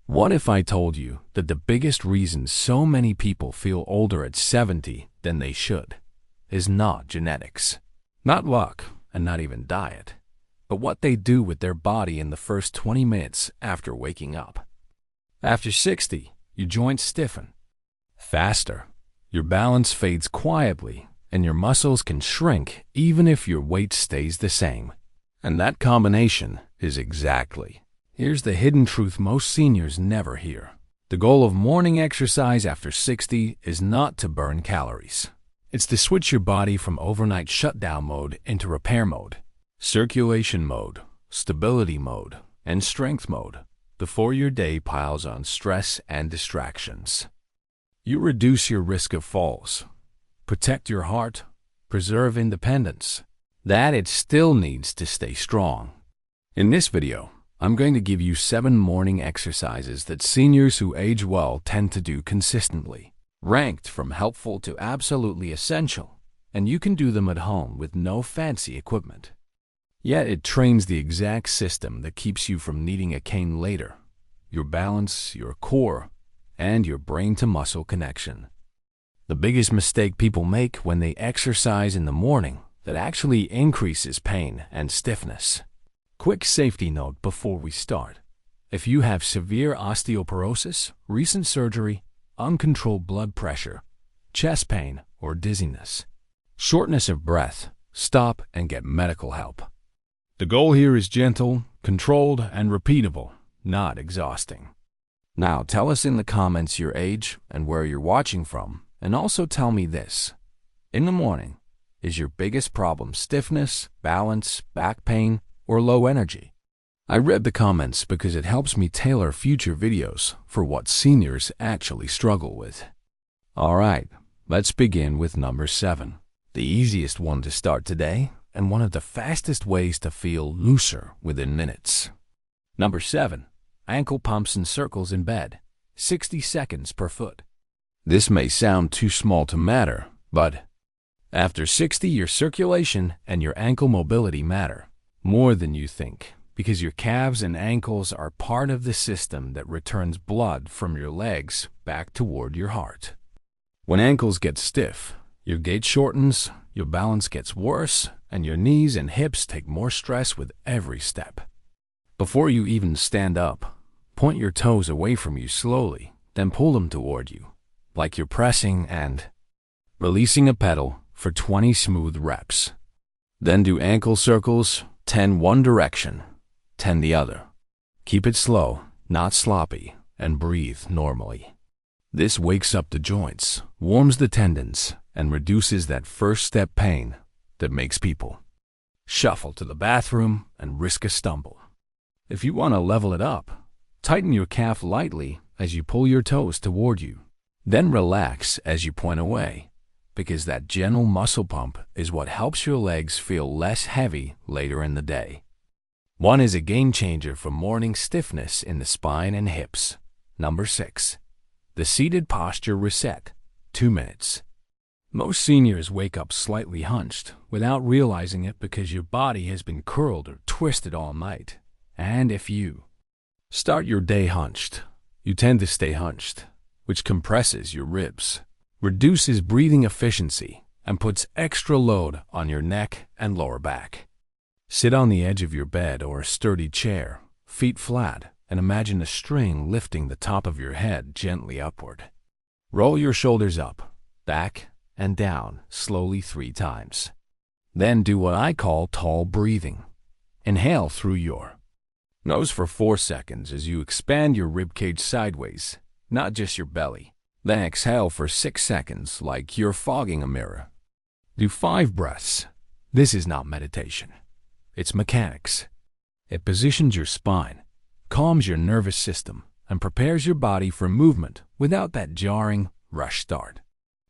What if I told you that the biggest reason so many people feel older at 70 than they should is not genetics, not luck, and not even diet, but what they do with their body in the first 20 minutes after waking up? After 60, your joints stiffen faster, your balance fades quietly, and your muscles can shrink even if your weight stays the same. And that combination is exactly. Here's the hidden truth most seniors never hear. The goal of morning exercise after 60 is not to burn calories. It's to switch your body from overnight shutdown mode into repair mode, circulation mode, stability mode, and strength mode before your day piles on stress and distractions. You reduce your risk of falls, protect your heart, preserve independence. That it still needs to stay strong. In this video, I'm going to give you 7 morning exercises that seniors who age well tend to do consistently, ranked from helpful to absolutely essential, and you can do them at home with no fancy equipment. Yet it trains the exact system that keeps you from needing a cane later: your balance, your core, and your brain-to-muscle connection. The biggest mistake people make when they exercise in the morning that actually increases pain and stiffness. Quick safety note before we start. If you have severe osteoporosis, recent surgery, uncontrolled blood pressure, chest pain, or dizziness, shortness of breath, stop and get medical help. The goal here is gentle, controlled, and repeatable, not exhausting. Now tell us in the comments your age and where you're watching from, and also tell me this. In the morning, is your biggest problem stiffness, balance, back pain, or low energy? I read the comments because it helps me tailor future videos for what seniors actually struggle with. Alright, let's begin with number 7. The easiest one to start today, and one of the fastest ways to feel looser within minutes. Number 7. Ankle pumps and circles in bed, 60 seconds per foot. This may sound too small to matter, but after 60, your circulation and your ankle mobility matter more than you think, because your calves and ankles are part of the system that returns blood from your legs back toward your heart. When ankles get stiff, your gait shortens, your balance gets worse, and your knees and hips take more stress with every step. Before you even stand up, point your toes away from you slowly, then pull them toward you, like you're pressing and releasing a pedal for 20 smooth reps. Then do ankle circles, 10 one direction, 10 the other. Keep it slow, not sloppy, and breathe normally. This wakes up the joints, warms the tendons, and reduces that first step pain that makes people shuffle to the bathroom and risk a stumble. If you want to level it up, tighten your calf lightly as you pull your toes toward you. Then relax as you point away, because that gentle muscle pump is what helps your legs feel less heavy later in the day. 1 is a game changer for morning stiffness in the spine and hips. Number 6. The seated posture reset, 2 minutes. Most seniors wake up slightly hunched without realizing it because your body has been curled or twisted all night. And if you start your day hunched, you tend to stay hunched, which compresses your ribs, reduces breathing efficiency, and puts extra load on your neck and lower back. Sit on the edge of your bed or a sturdy chair, feet flat, and imagine a string lifting the top of your head gently upward. Roll your shoulders up, back, and down slowly 3 times. Then do what I call tall breathing. Inhale through your nose for 4 seconds as you expand your ribcage sideways, not just your belly. Then exhale for 6 seconds like you're fogging a mirror. Do 5 breaths. This is not meditation. It's mechanics. It positions your spine, calms your nervous system, and prepares your body for movement without that jarring rush start.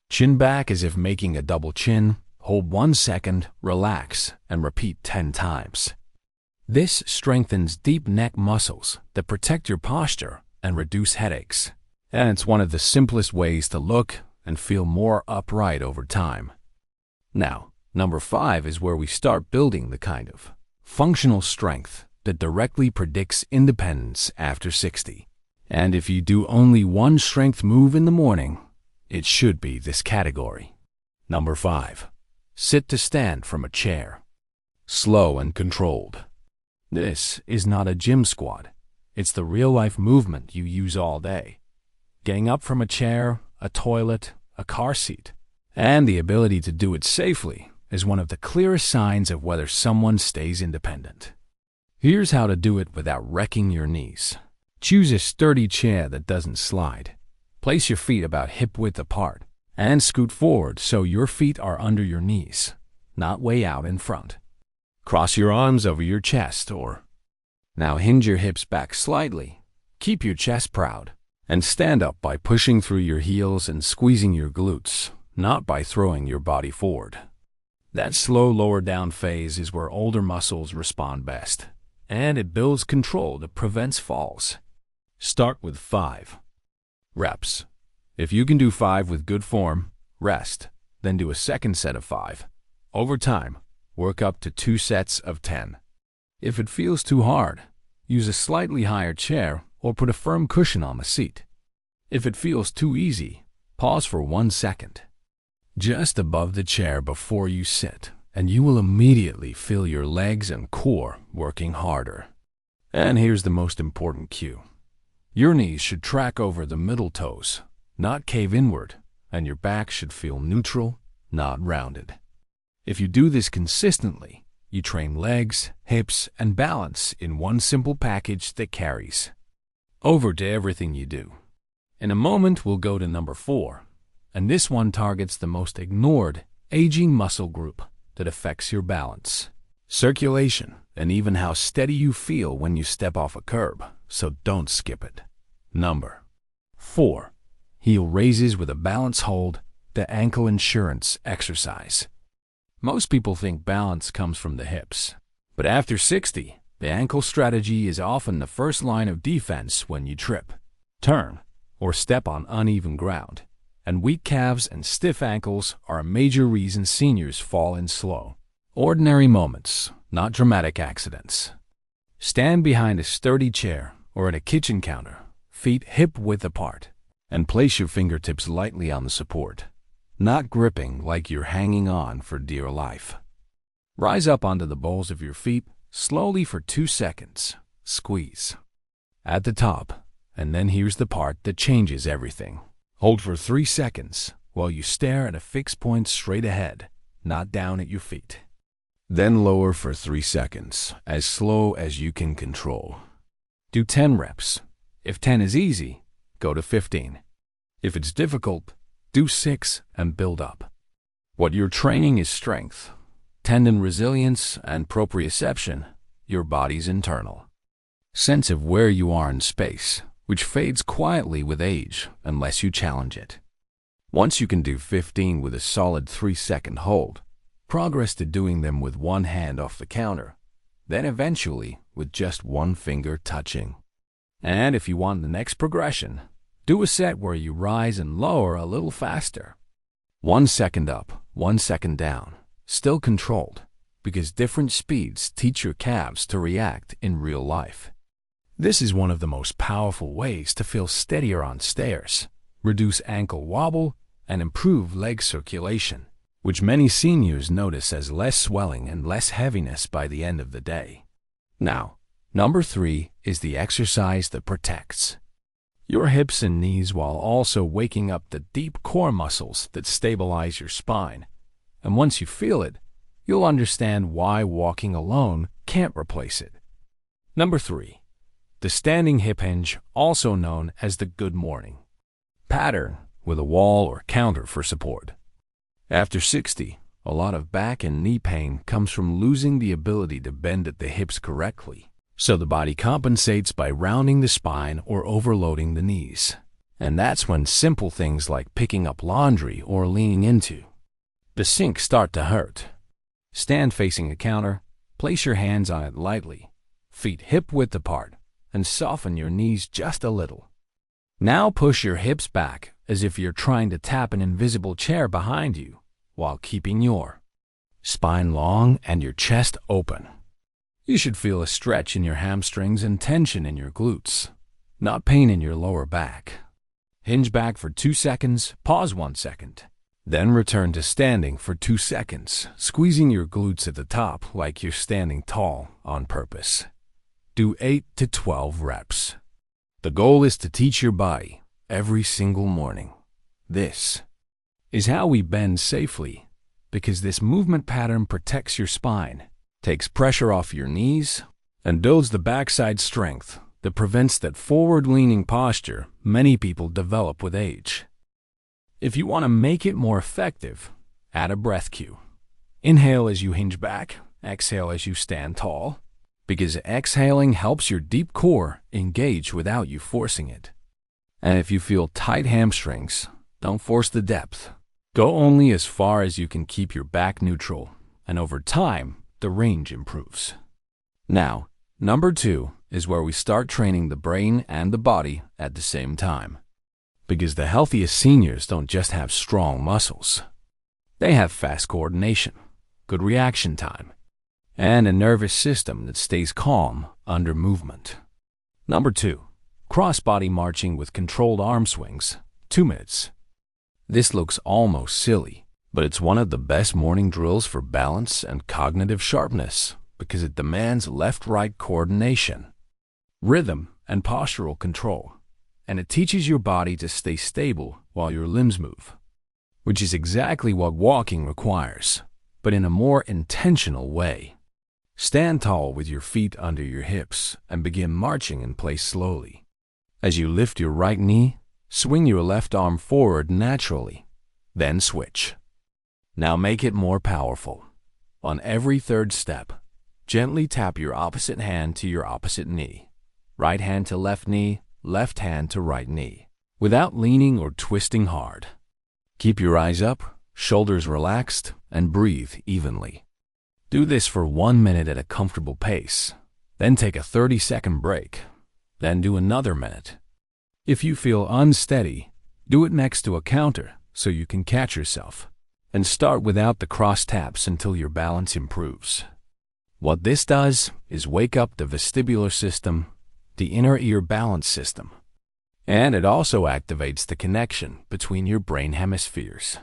Chin back as if making a double chin. Hold 1 second, relax, and repeat 10 times. This strengthens deep neck muscles that protect your posture and reduce headaches. And it's one of the simplest ways to look and feel more upright over time. Now, number 5 is where we start building the kind of functional strength that directly predicts independence after 60. And if you do only one strength move in the morning, it should be this category. Number 5. Sit to stand from a chair. Slow and controlled. This is not a gym squat. It's the real-life movement you use all day. Getting up from a chair, a toilet, a car seat, and the ability to do it safely is one of the clearest signs of whether someone stays independent. Here's how to do it without wrecking your knees. Choose a sturdy chair that doesn't slide. Place your feet about hip-width apart and scoot forward so your feet are under your knees, not way out in front. Cross your arms over your chest Now hinge your hips back slightly, keep your chest proud, and stand up by pushing through your heels and squeezing your glutes, not by throwing your body forward. That slow lower down phase is where older muscles respond best, and it builds control that prevents falls. Start with 5 reps. If you can do 5 with good form, rest, then do a second set of 5. Over time, work up to 2 sets of 10. If it feels too hard, use a slightly higher chair or put a firm cushion on the seat. If it feels too easy, pause for 1 second. Just above the chair before you sit, and you will immediately feel your legs and core working harder. And here's the most important cue. Your knees should track over the middle toes, not cave inward, and your back should feel neutral, not rounded. If you do this consistently, you train legs, hips, and balance in one simple package that carries over to everything you do. In a moment, we'll go to number 4, and this one targets the most ignored, aging muscle group that affects your balance, circulation, and even how steady you feel when you step off a curb, so don't skip it. Number 4. Heel raises with a balance hold, the ankle insurance exercise. Most people think balance comes from the hips, but after 60, the ankle strategy is often the first line of defense when you trip, turn, or step on uneven ground, and weak calves and stiff ankles are a major reason seniors fall in slow, ordinary moments, not dramatic accidents. Stand behind a sturdy chair or at a kitchen counter, feet hip-width apart, and place your fingertips lightly on the support, not gripping like you're hanging on for dear life. Rise up onto the balls of your feet slowly for 2 seconds. Squeeze at the top, and then here's the part that changes everything. Hold for 3 seconds while you stare at a fixed point straight ahead, not down at your feet. Then lower for 3 seconds, as slow as you can control. Do 10 reps. If 10 is easy, go to 15. If it's difficult, do 6 and build up. What you're training is strength, tendon resilience, and proprioception, your body's internal sense of where you are in space, which fades quietly with age unless you challenge it. Once you can do 15 with a solid 3-second hold, progress to doing them with one hand off the counter, then eventually with just one finger touching. And if you want the next progression, do a set where you rise and lower a little faster. 1 second up, 1 second down, still controlled, because different speeds teach your calves to react in real life. This is one of the most powerful ways to feel steadier on stairs, reduce ankle wobble, and improve leg circulation, which many seniors notice as less swelling and less heaviness by the end of the day. Now, number 3 is the exercise that protects your hips and knees while also waking up the deep core muscles that stabilize your spine. And once you feel it, you'll understand why walking alone can't replace it. Number 3. The standing hip hinge, also known as the good morning pattern, with a wall or counter for support. After 60, a lot of back and knee pain comes from losing the ability to bend at the hips correctly, so the body compensates by rounding the spine or overloading the knees. And that's when simple things like picking up laundry or leaning into the sink start to hurt. Stand facing a counter, place your hands on it lightly, feet hip-width apart, and soften your knees just a little. Now push your hips back as if you're trying to tap an invisible chair behind you, while keeping your spine long and your chest open. You should feel a stretch in your hamstrings and tension in your glutes. not pain in your lower back. Hinge back for 2 seconds, pause 1 second. Then return to standing for 2 seconds, squeezing your glutes at the top like you're standing tall on purpose. Do 8 to 12 reps. The goal is to teach your body every single morning. This is how we bend safely, because this movement pattern protects your spine, takes pressure off your knees, and builds the backside strength that prevents that forward-leaning posture many people develop with age. If you want to make it more effective, add a breath cue. Inhale as you hinge back, exhale as you stand tall, because exhaling helps your deep core engage without you forcing it. And if you feel tight hamstrings, don't force the depth. Go only as far as you can keep your back neutral, and over time, the range improves. Now, number 2 is where we start training the brain and the body at the same time. Because the healthiest seniors don't just have strong muscles. They have fast coordination, good reaction time, and a nervous system that stays calm under movement. Number 2, cross-body marching with controlled arm swings, 2 minutes. This looks almost silly, but it's one of the best morning drills for balance and cognitive sharpness because it demands left-right coordination, rhythm, and postural control, and it teaches your body to stay stable while your limbs move, which is exactly what walking requires, but in a more intentional way. Stand tall with your feet under your hips and begin marching in place slowly. As you lift your right knee, swing your left arm forward naturally, then switch. Now make it more powerful. On every third step, gently tap your opposite hand to your opposite knee, right hand to left knee, left hand to right knee, without leaning or twisting hard. Keep your eyes up, shoulders relaxed, and breathe evenly. Do this for 1 minute at a comfortable pace, then take a 30-second break, then do another minute. If you feel unsteady, do it next to a counter so you can catch yourself, and start without the cross taps until your balance improves. What this does is wake up the vestibular system, the inner ear balance system, and it also activates the connection between your brain hemispheres,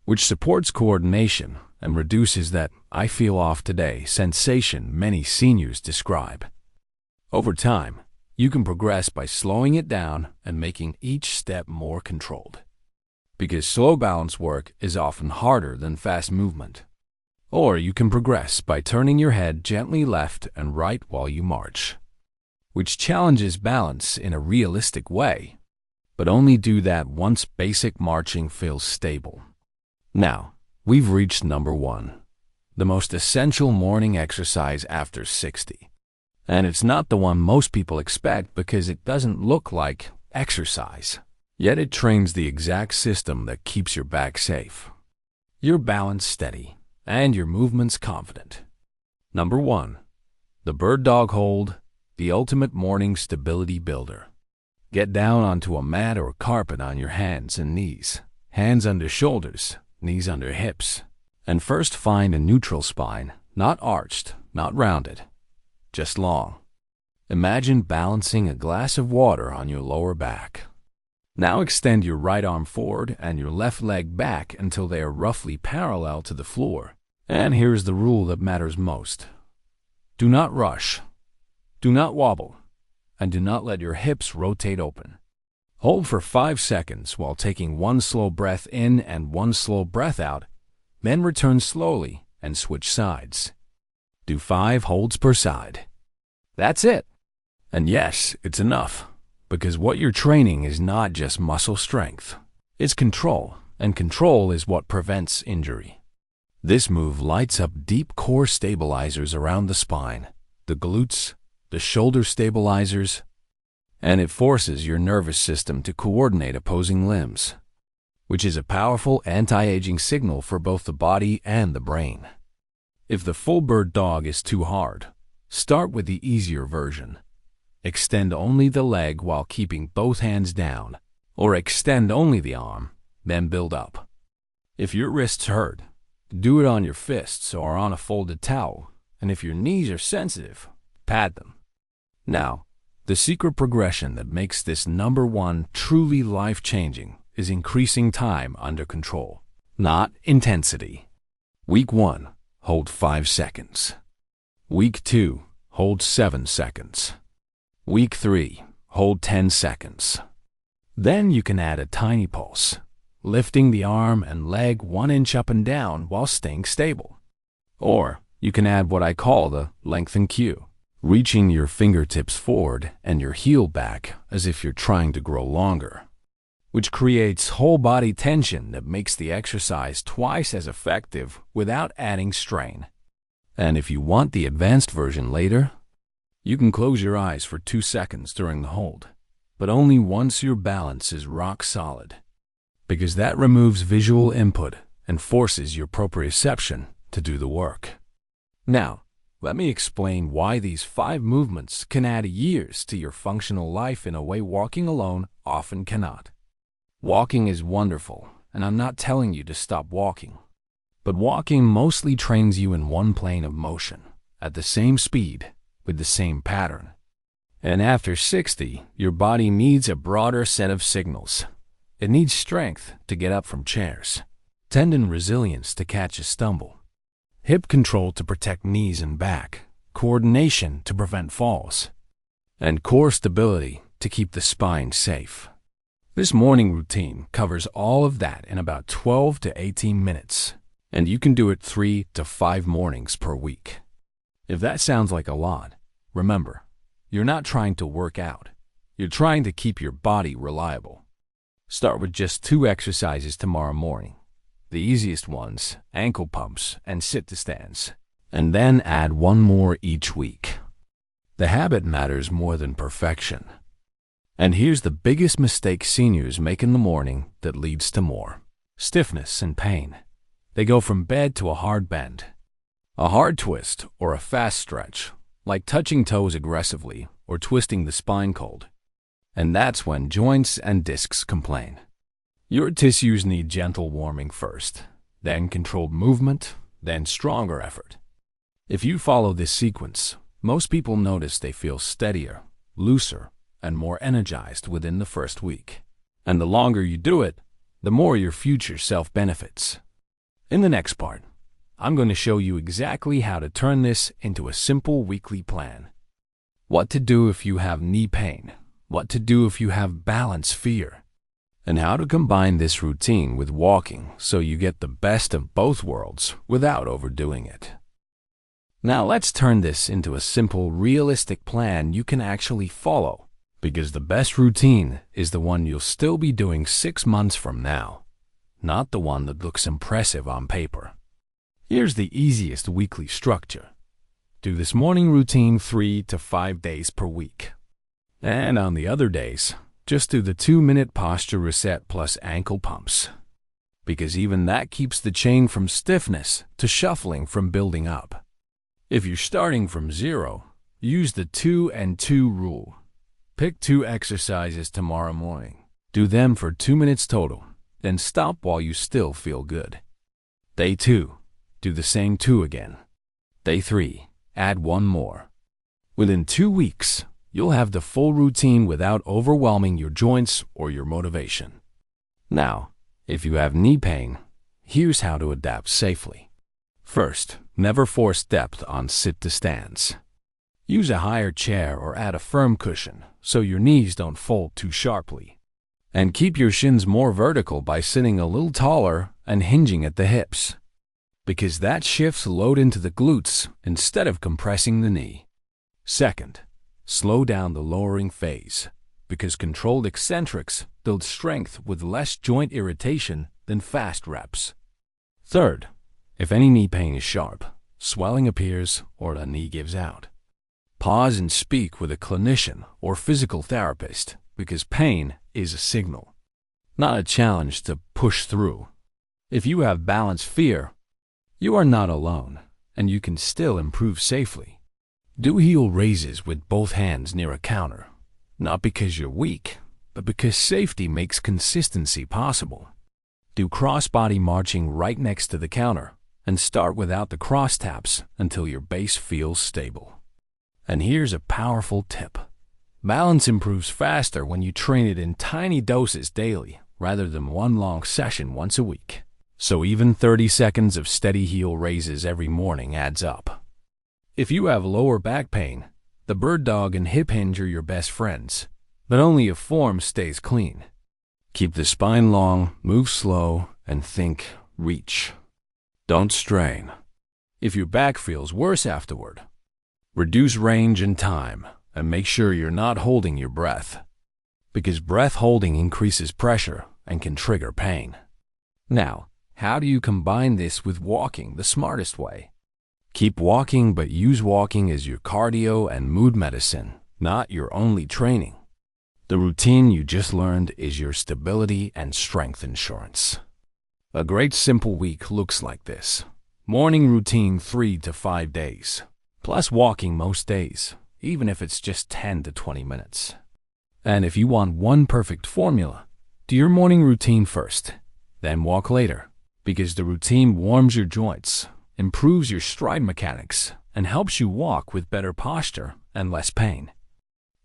which supports coordination and reduces that "I feel off today" sensation many seniors describe. Over time, you can progress by slowing it down and making each step more controlled. Because slow balance work is often harder than fast movement. Or you can progress by turning your head gently left and right while you march, which challenges balance in a realistic way, but only do that once basic marching feels stable. Now, we've reached number 1, the most essential morning exercise after 60. And it's not the one most people expect because it doesn't look like exercise. Yet it trains the exact system that keeps your back safe, your balance steady, and your movements confident. Number 1, the bird dog hold, the ultimate morning stability builder. Get down onto a mat or carpet on your hands and knees, hands under shoulders, knees under hips, and first find a neutral spine, not arched, not rounded, just long. Imagine balancing a glass of water on your lower back. Now extend your right arm forward and your left leg back until they are roughly parallel to the floor. And here's the rule that matters most. Do not rush, do not wobble, and do not let your hips rotate open. Hold for 5 seconds while taking 1 slow breath in and 1 slow breath out, then return slowly and switch sides. Do 5 holds per side. That's it. And yes, it's enough, because what you're training is not just muscle strength. It's control, and control is what prevents injury. This move lights up deep core stabilizers around the spine, the glutes, the shoulder stabilizers, and it forces your nervous system to coordinate opposing limbs, which is a powerful anti-aging signal for both the body and the brain. If the full bird dog is too hard, start with the easier version. Extend only the leg while keeping both hands down, or extend only the arm, then build up. If your wrists hurt, do it on your fists or on a folded towel, and if your knees are sensitive, pad them. Now, The secret progression that makes this #1 truly life-changing is increasing time under control, not intensity. Week 1, hold 5 seconds. Week 2, hold 7 seconds. Week 3, hold 10 seconds. Then you can add a tiny pulse, lifting the arm and leg 1 inch up and down while staying stable. Or you can add what I call the lengthen cue, reaching your fingertips forward and your heel back as if you're trying to grow longer, which creates whole body tension that makes the exercise twice as effective without adding strain. And if you want the advanced version later, you can close your eyes for 2 seconds during the hold, but only once your balance is rock solid, because that removes visual input and forces your proprioception to do the work. Now, let me explain why these 5 movements can add years to your functional life in a way walking alone often cannot. Walking is wonderful, and I'm not telling you to stop walking. But walking mostly trains you in one plane of motion, at the same speed, with the same pattern. And after 60, your body needs a broader set of signals. It needs strength to get up from chairs, tendon resilience to catch a stumble, hip control to protect knees and back, coordination to prevent falls, and core stability to keep the spine safe. This morning routine covers all of that in about 12 to 18 minutes, and you can do it 3 to 5 mornings per week. If that sounds like a lot, remember, you're not trying to work out. You're trying to keep your body reliable. Start with just 2 exercises tomorrow morning. The easiest ones, ankle pumps and sit-to-stands, and then add 1 more each week. The habit matters more than perfection. And here's the biggest mistake seniors make in the morning that leads to more stiffness and pain. They go from bed to a hard bend, a hard twist, or a fast stretch, like touching toes aggressively or twisting the spine cold. And that's when joints and discs complain. Your tissues need gentle warming first, then controlled movement, then stronger effort. If you follow this sequence, most people notice they feel steadier, looser, and more energized within the first week. And the longer you do it, the more your future self benefits. In the next part, I'm going to show you exactly how to turn this into a simple weekly plan. What to do if you have knee pain, what to do if you have balance fear, and how to combine this routine with walking so you get the best of both worlds without overdoing it. Now let's turn this into a simple, realistic plan you can actually follow, because the best routine is the one you'll still be doing 6 months from now, not the one that looks impressive on paper. Here's the easiest weekly structure. Do this morning routine 3 to 5 days per week. And on the other days, just do the 2-minute posture reset plus ankle pumps, because even that keeps the chain from stiffness to shuffling from building up. If you're starting from 0, use the 2 and 2 rule. Pick 2 exercises tomorrow morning. Do them for 2 minutes total, then stop while you still feel good. Day 2, do the same 2 again. Day 3, add 1 more. Within 2 weeks, you'll have the full routine without overwhelming your joints or your motivation. Now, if you have knee pain, here's how to adapt safely. First, never force depth on sit-to-stands. Use a higher chair or add a firm cushion so your knees don't fold too sharply. And keep your shins more vertical by sitting a little taller and hinging at the hips, because that shifts load into the glutes instead of compressing the knee. Second, slow down the lowering phase, because controlled eccentrics build strength with less joint irritation than fast reps. Third, if any knee pain is sharp, swelling appears, or the knee gives out, pause and speak with a clinician or physical therapist, because pain is a signal, not a challenge to push through. If you have balance fear, you are not alone, and you can still improve safely. Do heel raises with both hands near a counter, not because you're weak, but because safety makes consistency possible. Do cross-body marching right next to the counter, and start without the cross taps until your base feels stable. And here's a powerful tip. Balance improves faster when you train it in tiny doses daily rather than one long session once a week. So even 30 seconds of steady heel raises every morning adds up. If you have lower back pain, the bird dog and hip hinge are your best friends, but only if form stays clean. Keep the spine long, move slow, and think reach. Don't strain. If your back feels worse afterward, reduce range and time, and make sure you're not holding your breath, because breath holding increases pressure and can trigger pain. Now, how do you combine this with walking the smartest way? Keep walking, but use walking as your cardio and mood medicine, not your only training. The routine you just learned is your stability and strength insurance. A great simple week looks like this. Morning routine 3 to 5 days, plus walking most days, even if it's just 10 to 20 minutes. And if you want one perfect formula, do your morning routine first, then walk later, because the routine warms your joints, improves your stride mechanics, and helps you walk with better posture and less pain.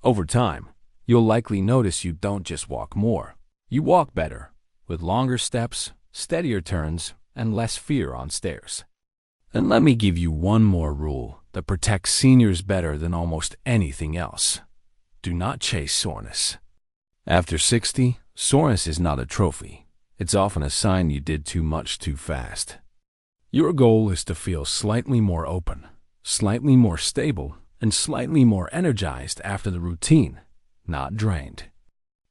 Over time, you'll likely notice you don't just walk more, you walk better, with longer steps, steadier turns, and less fear on stairs. And let me give you one more rule that protects seniors better than almost anything else. Do not chase soreness. After 60, soreness is not a trophy. It's often a sign you did too much too fast. Your goal is to feel slightly more open, slightly more stable, and slightly more energized after the routine, not drained.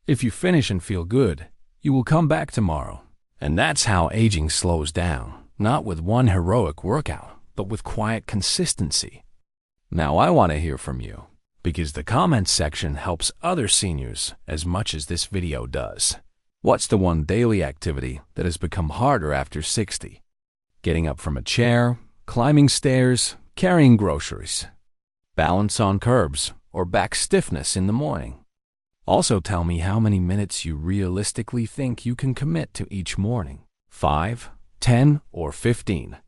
If you finish and feel good, you will come back tomorrow. And that's how aging slows down. Not with one heroic workout, but with quiet consistency. Now I want to hear from you, because the comments section helps other seniors as much as this video does. What's the one daily activity that has become harder after 60? Getting up from a chair, climbing stairs, carrying groceries, balance on curbs, or back stiffness in the morning. Also tell me how many minutes you realistically think you can commit to each morning. 5, 10, or 15,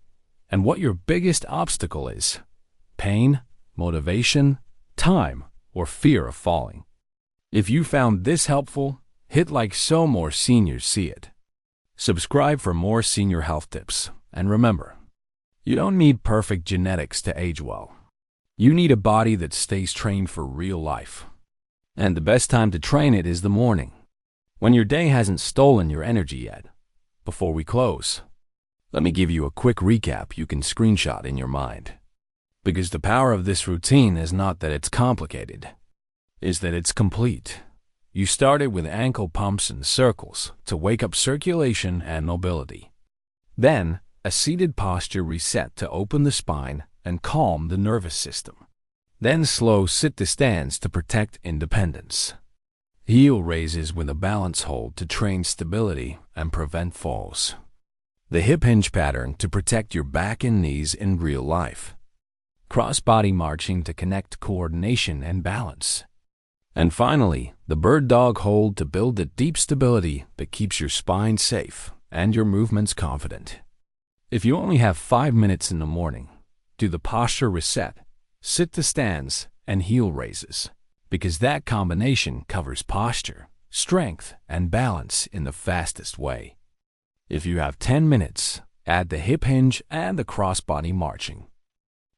and what your biggest obstacle is: pain, motivation, time, or fear of falling. If you found this helpful, hit like so more seniors see it. Subscribe for more senior health tips, and remember, you don't need perfect genetics to age well. You need a body that stays trained for real life. And the best time to train it is the morning, when your day hasn't stolen your energy yet. Before we close, let me give you a quick recap you can screenshot in your mind. Because the power of this routine is not that it's complicated, it's that it's complete. You started with ankle pumps and circles to wake up circulation and mobility. Then, a seated posture reset to open the spine and calm the nervous system. Then slow sit-to-stands to protect independence. Heel raises with a balance hold to train stability and prevent falls. The hip hinge pattern to protect your back and knees in real life. Cross-body marching to connect coordination and balance. And finally, the bird dog hold to build the deep stability that keeps your spine safe and your movements confident. If you only have 5 minutes in the morning, do the posture reset, sit-to-stands, and heel raises, because that combination covers posture, strength, and balance in the fastest way. If you have 10 minutes, add the hip hinge and the cross-body marching.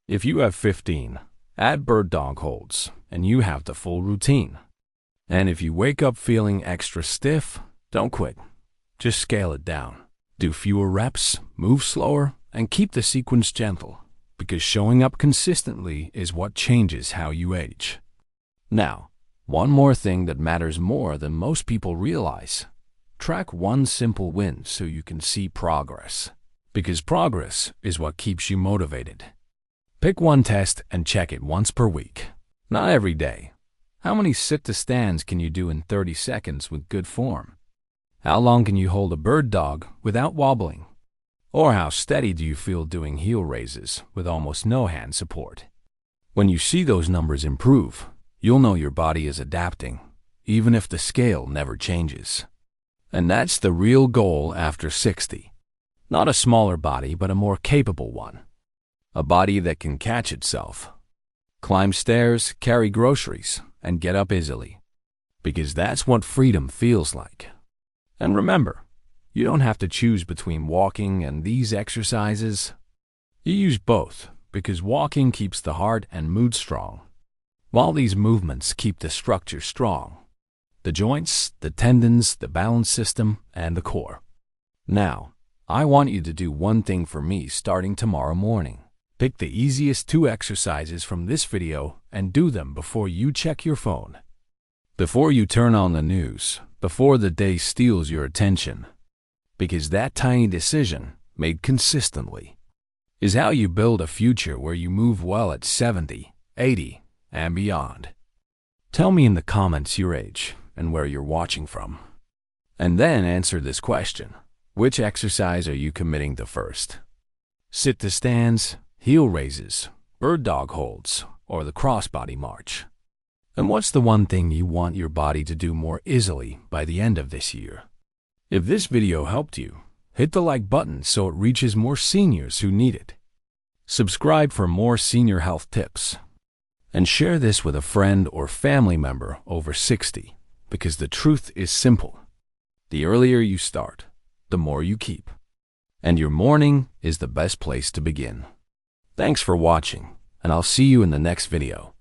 If you have 15, add bird dog holds, and you have the full routine. And if you wake up feeling extra stiff, don't quit. Just scale it down. Do fewer reps, move slower, and keep the sequence gentle, because showing up consistently is what changes how you age. Now, one more thing that matters more than most people realize. Track one simple win so you can see progress, because progress is what keeps you motivated. Pick one test and check it once per week, not every day. How many sit-to-stands can you do in 30 seconds with good form? How long can you hold a bird dog without wobbling? Or how steady do you feel doing heel raises with almost no hand support? When you see those numbers improve, you'll know your body is adapting, even if the scale never changes. And that's the real goal after 60. Not a smaller body, but a more capable one. A body that can catch itself, climb stairs, carry groceries, and get up easily. Because that's what freedom feels like. And remember, you don't have to choose between walking and these exercises. You use both because walking keeps the heart and mood strong, while these movements keep the structure strong. The joints, the tendons, the balance system, and the core. Now, I want you to do one thing for me starting tomorrow morning. Pick the easiest 2 exercises from this video and do them before you check your phone. Before you turn on the news, before the day steals your attention. Because that tiny decision, made consistently, is how you build a future where you move well at 70, 80, and beyond. Tell me in the comments your age and where you're watching from. And then answer this question. Which exercise are you committing to first? Sit to stands, heel raises, bird dog holds, or the crossbody march? And what's the one thing you want your body to do more easily by the end of this year? If this video helped you, hit the like button so it reaches more seniors who need it. Subscribe for more senior health tips. And share this with a friend or family member over 60, because the truth is simple. The earlier you start, the more you keep. And your morning is the best place to begin. Thanks for watching, and I'll see you in the next video.